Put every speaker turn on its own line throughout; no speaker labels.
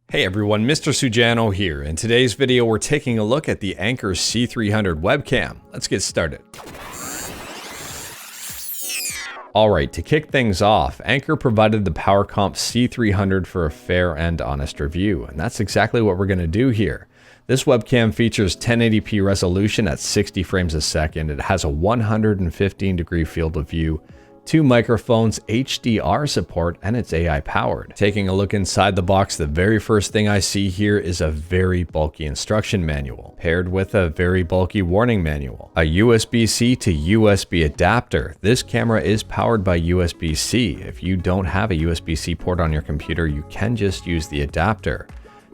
Hey everyone, Mr. Sujano here. In today's video, we're taking a look at the Anker C300 Webcam. Let's get started. Alright, to kick things off, Anker provided the PowerConf C300 for a fair and honest review, and that's exactly what we're going to do here. This webcam features 1080p resolution at 60 frames a second. It has a 115-degree field of view, 2 microphones, HDR support, and it's AI powered. Taking a look inside the box, the very first thing I see here is a very bulky instruction manual, paired with a very bulky warning manual. A USB-C to USB adapter. This camera is powered by USB-C. If you don't have a USB-C port on your computer, you can just use the adapter.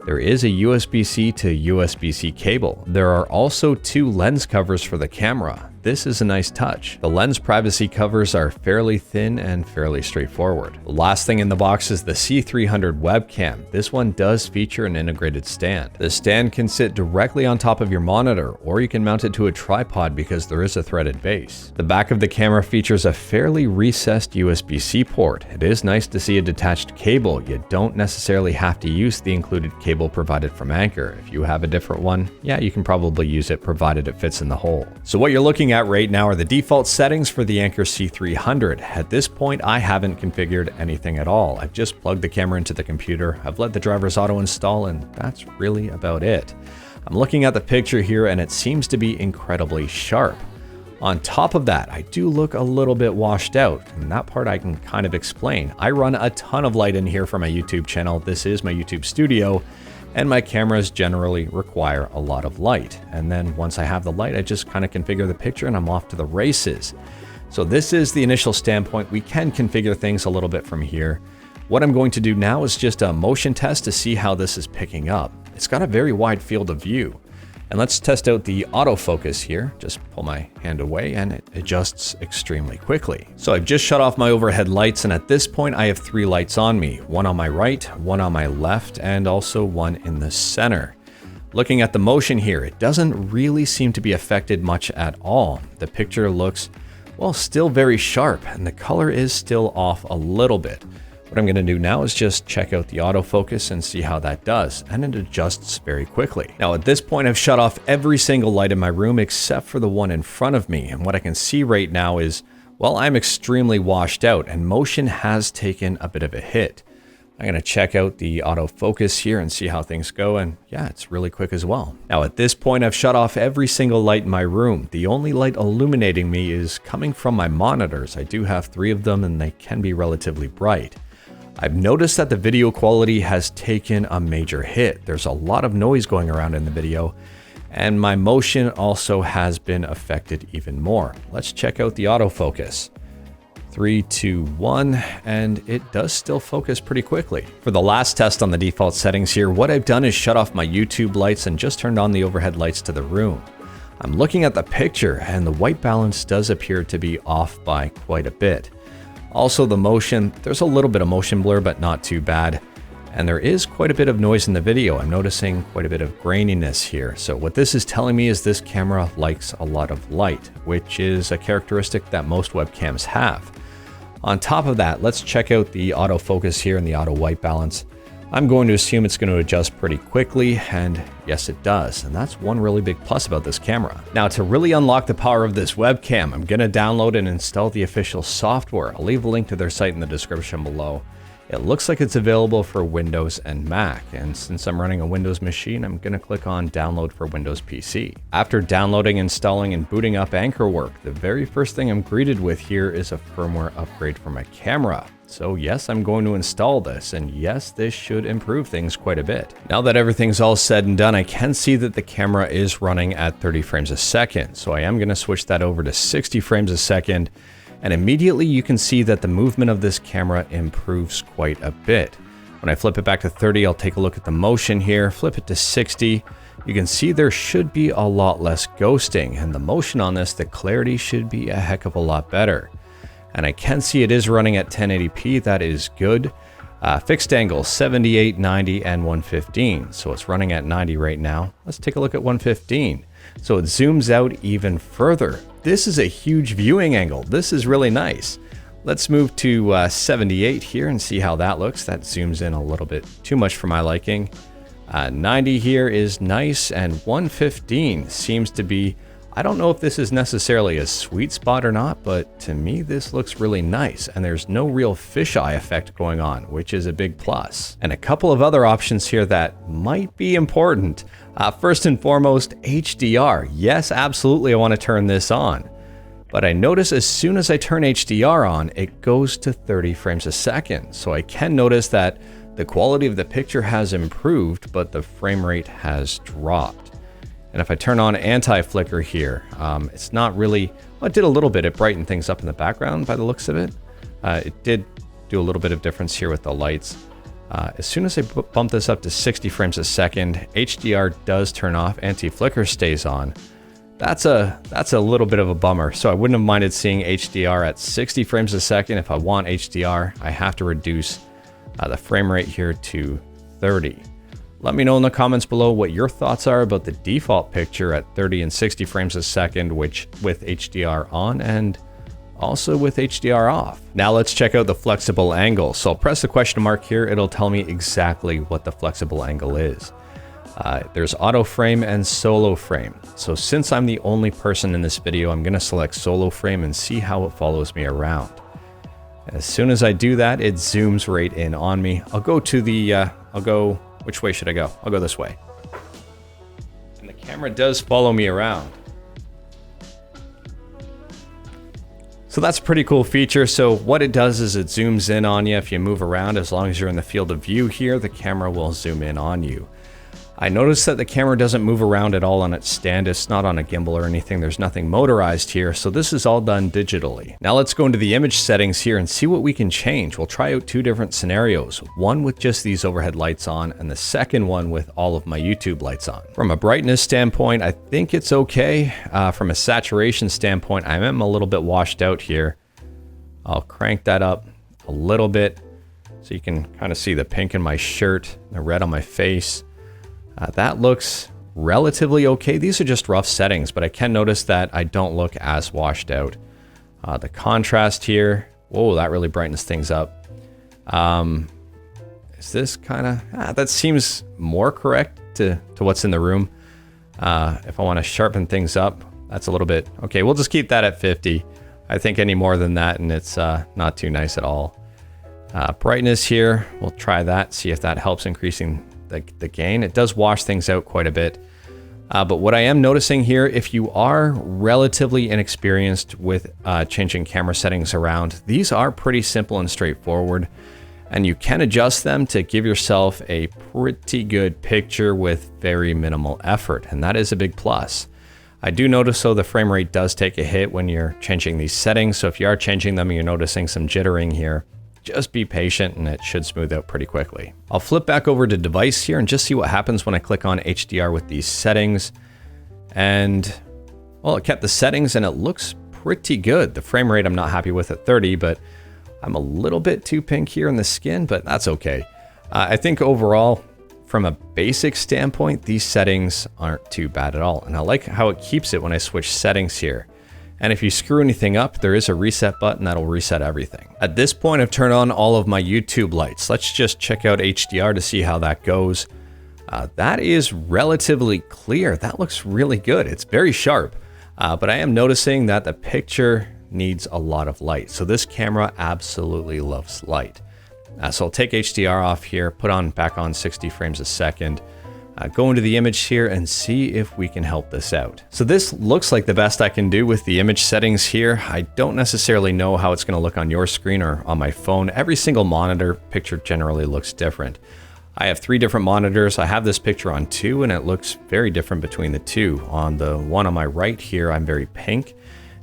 There is a USB-C to USB-C cable. There are also 2 lens covers for the camera. This is a nice touch. The lens privacy covers are fairly thin and fairly straightforward. The last thing in the box is the C300 Webcam. This one does feature an integrated stand. The stand can sit directly on top of your monitor, or you can mount it to a tripod because there is a threaded base. The back of the camera features a fairly recessed USB-C port. It is nice to see a detached cable. You don't necessarily have to use the included cable provided from Anker. If you have a different one, yeah, you can probably use it provided it fits in the hole. So what you're looking at right now are the default settings for the Anker C300. At this point, I haven't configured anything at all. I've just plugged the camera into the computer, I've let the drivers auto install, and that's really about it. I'm looking at the picture here and it seems to be incredibly sharp. On top of that, I do look a little bit washed out, and that part I can kind of explain. I run a ton of light in here for my YouTube channel. This is my YouTube studio, and my cameras generally require a lot of light. And then once I have the light, I just kind of configure the picture and I'm off to the races. So this is the initial standpoint. We can configure things a little bit from here. What I'm going to do now is just a motion test to see how this is picking up. It's got a very wide field of view. And let's test out the autofocus here. Just pull my hand away and it adjusts extremely quickly. So I've just shut off my overhead lights, and at this point I have 3 lights on me. One on my right, one on my left, and also one in the center. Looking at the motion here, it doesn't really seem to be affected much at all. The picture looks, well, still very sharp, and the color is still off a little bit. What I'm going to do now is just check out the autofocus and see how that does, and it adjusts very quickly. Now at this point I've shut off every single light in my room except for the one in front of me, and what I can see right now is, well, I'm extremely washed out and motion has taken a bit of a hit. I'm going to check out the autofocus here and see how things go, and yeah, it's really quick as well. Now at this point I've shut off every single light in my room. The only light illuminating me is coming from my monitors. I do have 3 of them and they can be relatively bright. I've noticed that the video quality has taken a major hit. There's a lot of noise going around in the video, and my motion also has been affected even more. Let's check out the autofocus. 3, 2, 1, and it does still focus pretty quickly. For the last test on the default settings here, what I've done is shut off my YouTube lights and just turned on the overhead lights to the room. I'm looking at the picture and the white balance does appear to be off by quite a bit. Also the motion, there's a little bit of motion blur, but not too bad. And there is quite a bit of noise in the video. I'm noticing quite a bit of graininess here. So what this is telling me is this camera likes a lot of light, which is a characteristic that most webcams have. On top of that, let's check out the autofocus here and the auto white balance. I'm going to assume it's going to adjust pretty quickly, and yes it does, and that's one really big plus about this camera. Now to really unlock the power of this webcam, I'm going to download and install the official software. I'll leave a link to their site in the description below. It looks like it's available for Windows and Mac, and since I'm running a Windows machine, I'm going to click on download for Windows PC. After downloading, installing, and booting up Ankerwork, the very first thing I'm greeted with here is a firmware upgrade for my camera. So yes, I'm going to install this, and yes, this should improve things quite a bit. Now that everything's all said and done, I can see that the camera is running at 30 frames a second, so I am going to switch that over to 60 frames a second, and immediately you can see that the movement of this camera improves quite a bit. When I flip it back to 30, I'll take a look at the motion here, flip it to 60. You can see there should be a lot less ghosting, and the motion on this, the clarity should be a heck of a lot better. And I can see it is running at 1080p, that is good. Fixed angle, 78, 90, and 115. So it's running at 90 right now. Let's take a look at 115. So it zooms out even further. This is a huge viewing angle. This is really nice. Let's move to 78 here and see how that looks. That zooms in a little bit too much for my liking. 90 here is nice, and 115 seems to be, I don't know if this is necessarily a sweet spot or not, but to me this looks really nice, and there's no real fisheye effect going on, which is a big plus. And a couple of other options here that might be important. First and foremost, HDR. Yes, absolutely, I want to turn this on. But I notice as soon as I turn HDR on, it goes to 30 frames a second. So I can notice that the quality of the picture has improved, but the frame rate has dropped. And if I turn on anti-flicker here, it's not really, well, it did a little bit. It brightened things up in the background by the looks of it. It did do a little bit of difference here with the lights. As soon as I bump this up to 60 frames a second, HDR does turn off, anti-flicker stays on. That's a little bit of a bummer. So I wouldn't have minded seeing HDR at 60 frames a second. If I want HDR, I have to reduce the frame rate here to 30. Let me know in the comments below what your thoughts are about the default picture at 30 and 60 frames a second, which with HDR on and also with HDR off. Now let's check out the flexible angle. So I'll press the question mark here. It'll tell me exactly what the flexible angle is. There's auto frame and solo frame. So since I'm the only person in this video, I'm gonna select solo frame and see how it follows me around. As soon as I do that, it zooms right in on me. I'll go to the, which way should I go? I'll go this way. And the camera does follow me around. So that's a pretty cool feature. So what it does is it zooms in on you. If you move around, as long as you're in the field of view here, the camera will zoom in on you. I noticed that the camera doesn't move around at all on its stand. It's not on a gimbal or anything. There's nothing motorized here. So this is all done digitally. Now let's go into the image settings here and see what we can change. We'll try out two different scenarios. One with just these overhead lights on, and the second one with all of my YouTube lights on. From a brightness standpoint, I think it's okay. From a saturation standpoint, I am a little bit washed out here. I'll crank that up a little bit so you can kind of see the pink in my shirt, the red on my face. That looks relatively okay. These are just rough settings, but I can notice that I don't look as washed out. The contrast here, whoa, that really brightens things up. Is this kind of, that seems more correct to what's in the room. If I want to sharpen things up, that's a little bit, okay, we'll just keep that at 50. I think any more than that and it's not too nice at all. Brightness here, we'll try that, see if that helps increasing the gain. It does wash things out quite a bit. But what I am noticing here, if you are relatively inexperienced with changing camera settings around, these are pretty simple and straightforward, and you can adjust them to give yourself a pretty good picture with very minimal effort, and that is a big plus. I do notice though the frame rate does take a hit when you're changing these settings, so if you are changing them and you're noticing some jittering here, just be patient and it should smooth out pretty quickly. I'll flip back over to device here and just see what happens when I click on HDR with these settings. And well, it kept the settings and it looks pretty good. The frame rate I'm not happy with at 30, but I'm a little bit too pink here in the skin, but that's okay. I think overall, from a basic standpoint, these settings aren't too bad at all. And I like how it keeps it when I switch settings here. And if you screw anything up, there is a reset button that'll reset everything. At this point, I've turned on all of my YouTube lights. Let's just check out HDR to see how that goes. That is relatively clear. That looks really good. It's very sharp, but I am noticing that the picture needs a lot of light. So this camera absolutely loves light. So I'll take HDR off here, put back on 60 frames a second. Go into the image here and see if we can help this out. So this looks like the best I can do with the image settings here. I don't necessarily know how it's going to look on your screen or on my phone. Every single monitor picture generally looks different. I have 3 different monitors. I have this picture on 2 and it looks very different between the 2. On the one on my right here, I'm very pink,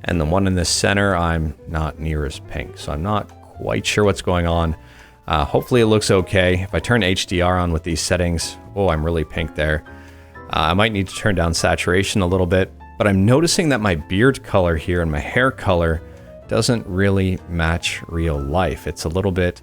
and the one in the center, I'm not near as pink. So I'm not quite sure what's going on. Hopefully it looks okay. If I turn HDR on with these settings, oh, I'm really pink there. I might need to turn down saturation a little bit, but I'm noticing that my beard color here and my hair color doesn't really match real life. It's a little bit,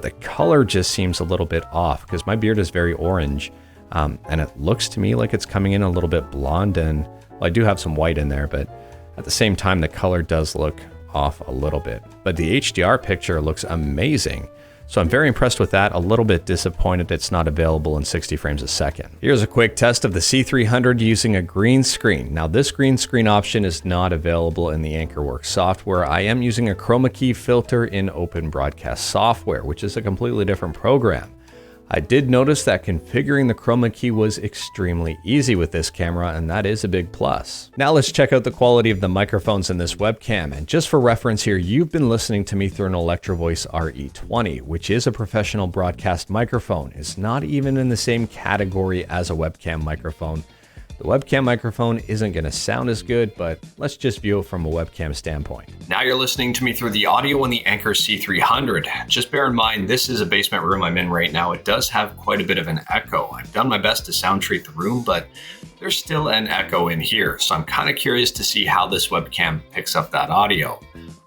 the color just seems a little bit off because my beard is very orange, and it looks to me like it's coming in a little bit blonde, and well, I do have some white in there, but at the same time, the color does look off a little bit. But the HDR picture looks amazing. So I'm very impressed with that, a little bit disappointed it's not available in 60 frames a second. Here's a quick test of the C300 using a green screen. Now this green screen option is not available in the AnkerWorks software. I am using a chroma key filter in Open Broadcast software, which is a completely different program. I did notice that configuring the chroma key was extremely easy with this camera, and that is a big plus. Now let's check out the quality of the microphones in this webcam. And just for reference here, you've been listening to me through an Electro Voice RE20, which is a professional broadcast microphone. It's not even in the same category as a webcam microphone. The webcam microphone isn't going to sound as good, but let's just view it from a webcam standpoint. Now you're listening to me through the audio in the Anker C300. Just bear in mind, this is a basement room I'm in right now. It does have quite a bit of an echo. I've done my best to sound treat the room, but there's still an echo in here. So I'm kind of curious to see how this webcam picks up that audio.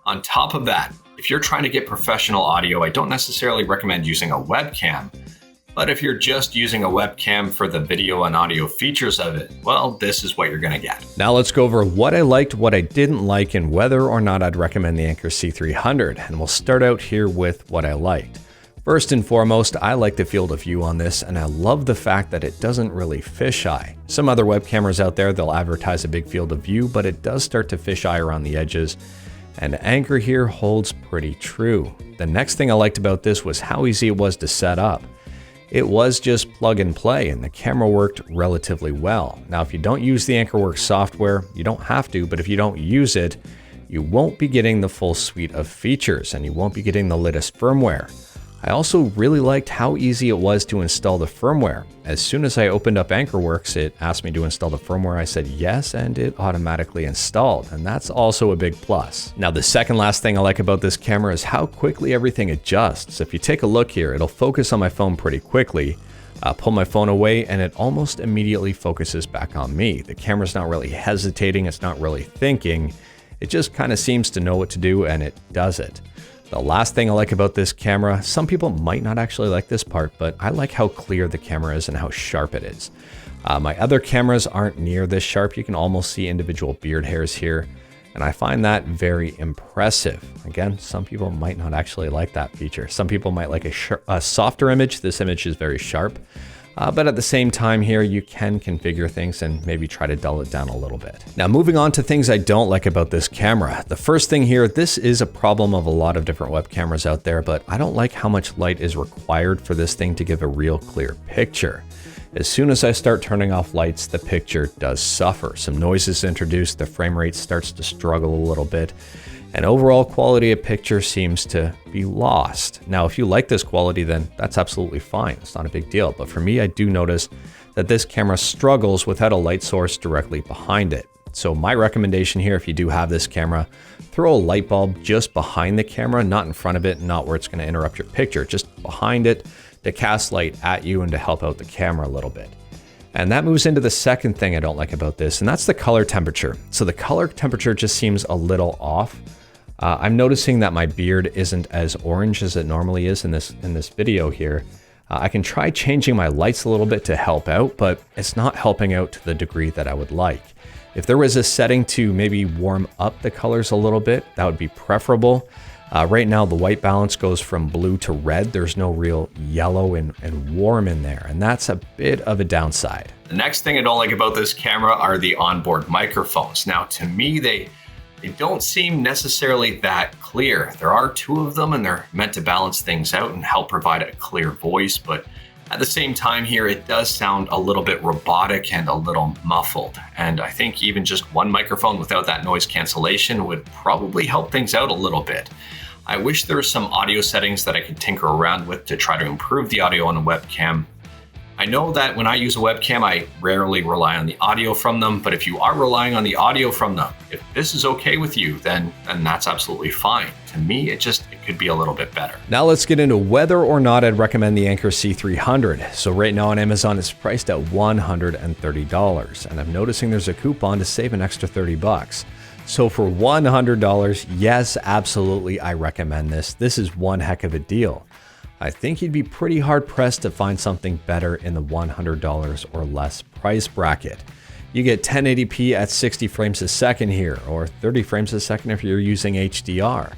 On top of that, if you're trying to get professional audio, I don't necessarily recommend using a webcam. But if you're just using a webcam for the video and audio features of it, well, this is what you're gonna get. Now let's go over what I liked, what I didn't like, and whether or not I'd recommend the Anker C300. And we'll start out here with what I liked. First and foremost, I like the field of view on this, and I love the fact that it doesn't really fisheye. Some other web cameras out there, they'll advertise a big field of view, but it does start to fisheye around the edges. And Anker here holds pretty true. The next thing I liked about this was how easy it was to set up. It was just plug and play, and the camera worked relatively well. Now, if you don't use the AnkerWorks software, you don't have to, but if you don't use it, you won't be getting the full suite of features, and you won't be getting the latest firmware. I also really liked how easy it was to install the firmware. As soon as I opened up AnkerWorks, it asked me to install the firmware. I said yes, and it automatically installed, and that's also a big plus. Now, the second last thing I like about this camera is how quickly everything adjusts. If you take a look here, it'll focus on my phone pretty quickly. I'll pull my phone away, and it almost immediately focuses back on me. The camera's not really hesitating, it's not really thinking. It just kind of seems to know what to do, and it does it. The last thing I like about this camera, some people might not actually like this part, but I like how clear the camera is and how sharp it is. My other cameras aren't near this sharp. You can almost see individual beard hairs here, and I find that very impressive. Again, some people might not actually like that feature. Some people might like a softer image. This image is very sharp. But at the same time here, you can configure things and maybe try to dull it down a little bit. Now, moving on to things I don't like about this camera. The first thing here, this is a problem of a lot of different web cameras out there, but I don't like how much light is required for this thing to give a real clear picture. As soon as I start turning off lights, the picture does suffer. Some noise is introduced, the frame rate starts to struggle a little bit, and overall quality of picture seems to be lost. Now, if you like this quality, then that's absolutely fine. It's not a big deal. But for me, I do notice that this camera struggles without a light source directly behind it. So my recommendation here, if you do have this camera, throw a light bulb just behind the camera, not in front of it, not where it's going to interrupt your picture, just behind it to cast light at you and to help out the camera a little bit. And that moves into the second thing I don't like about this, and that's the color temperature. So the color temperature just seems a little off. I'm noticing that my beard isn't as orange as it normally is in this video here. I can try changing my lights a little bit to help out, but it's not helping out to the degree that I would like. If there was a setting to maybe warm up the colors a little bit, that would be preferable. Right now, the white balance goes from blue to red. There's no real yellow and warm in there, and that's a bit of a downside. The next thing I don't like about this camera are the onboard microphones. Now, to me, they don't seem necessarily that clear. There are two of them, and they're meant to balance things out and help provide a clear voice, but at the same time here, it does sound a little bit robotic and a little muffled. And I think even just one microphone without that noise cancellation would probably help things out a little bit. I wish there were some audio settings that I could tinker around with to try to improve the audio on a webcam. I know that when I use a webcam, I rarely rely on the audio from them, but if you are relying on the audio from them, if this is okay with you, then that's absolutely fine. To me, it could be a little bit better. Now let's get into whether or not I'd recommend the Anker C300. So right now on Amazon, it's priced at $130, and I'm noticing there's a coupon to save an extra 30 bucks. So for $100, yes, absolutely, I recommend this. This is one heck of a deal. I think you'd be pretty hard pressed to find something better in the $100 or less price bracket. You get 1080p at 60 frames a second here, or 30 frames a second if you're using HDR.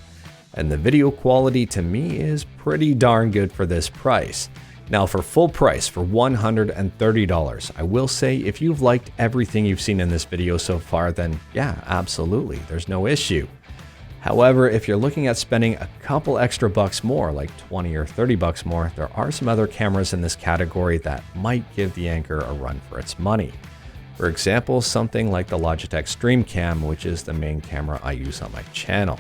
And the video quality to me is pretty darn good for this price. Now for full price, for $130, I will say if you've liked everything you've seen in this video so far, then yeah, absolutely, there's no issue. However, if you're looking at spending a couple extra bucks more, like 20 or 30 bucks more, there are some other cameras in this category that might give the Anker a run for its money. For example, something like the Logitech StreamCam, which is the main camera I use on my channel.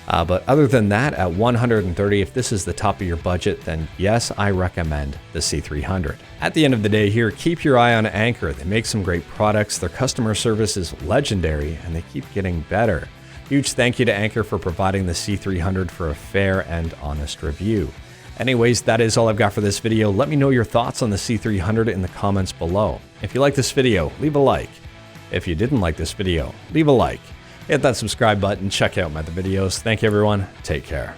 But other than that, at $130, if this is the top of your budget, then yes, I recommend the C300. At the end of the day here, keep your eye on Anker. They make some great products, their customer service is legendary, and they keep getting better. Huge thank you to Anker for providing the C300 for a fair and honest review. Anyways, that is all I've got for this video. Let me know your thoughts on the C300 in the comments below. If you like this video, leave a like. If you didn't like this video, leave a like. Hit that subscribe button, check out my other videos. Thank you everyone, take care.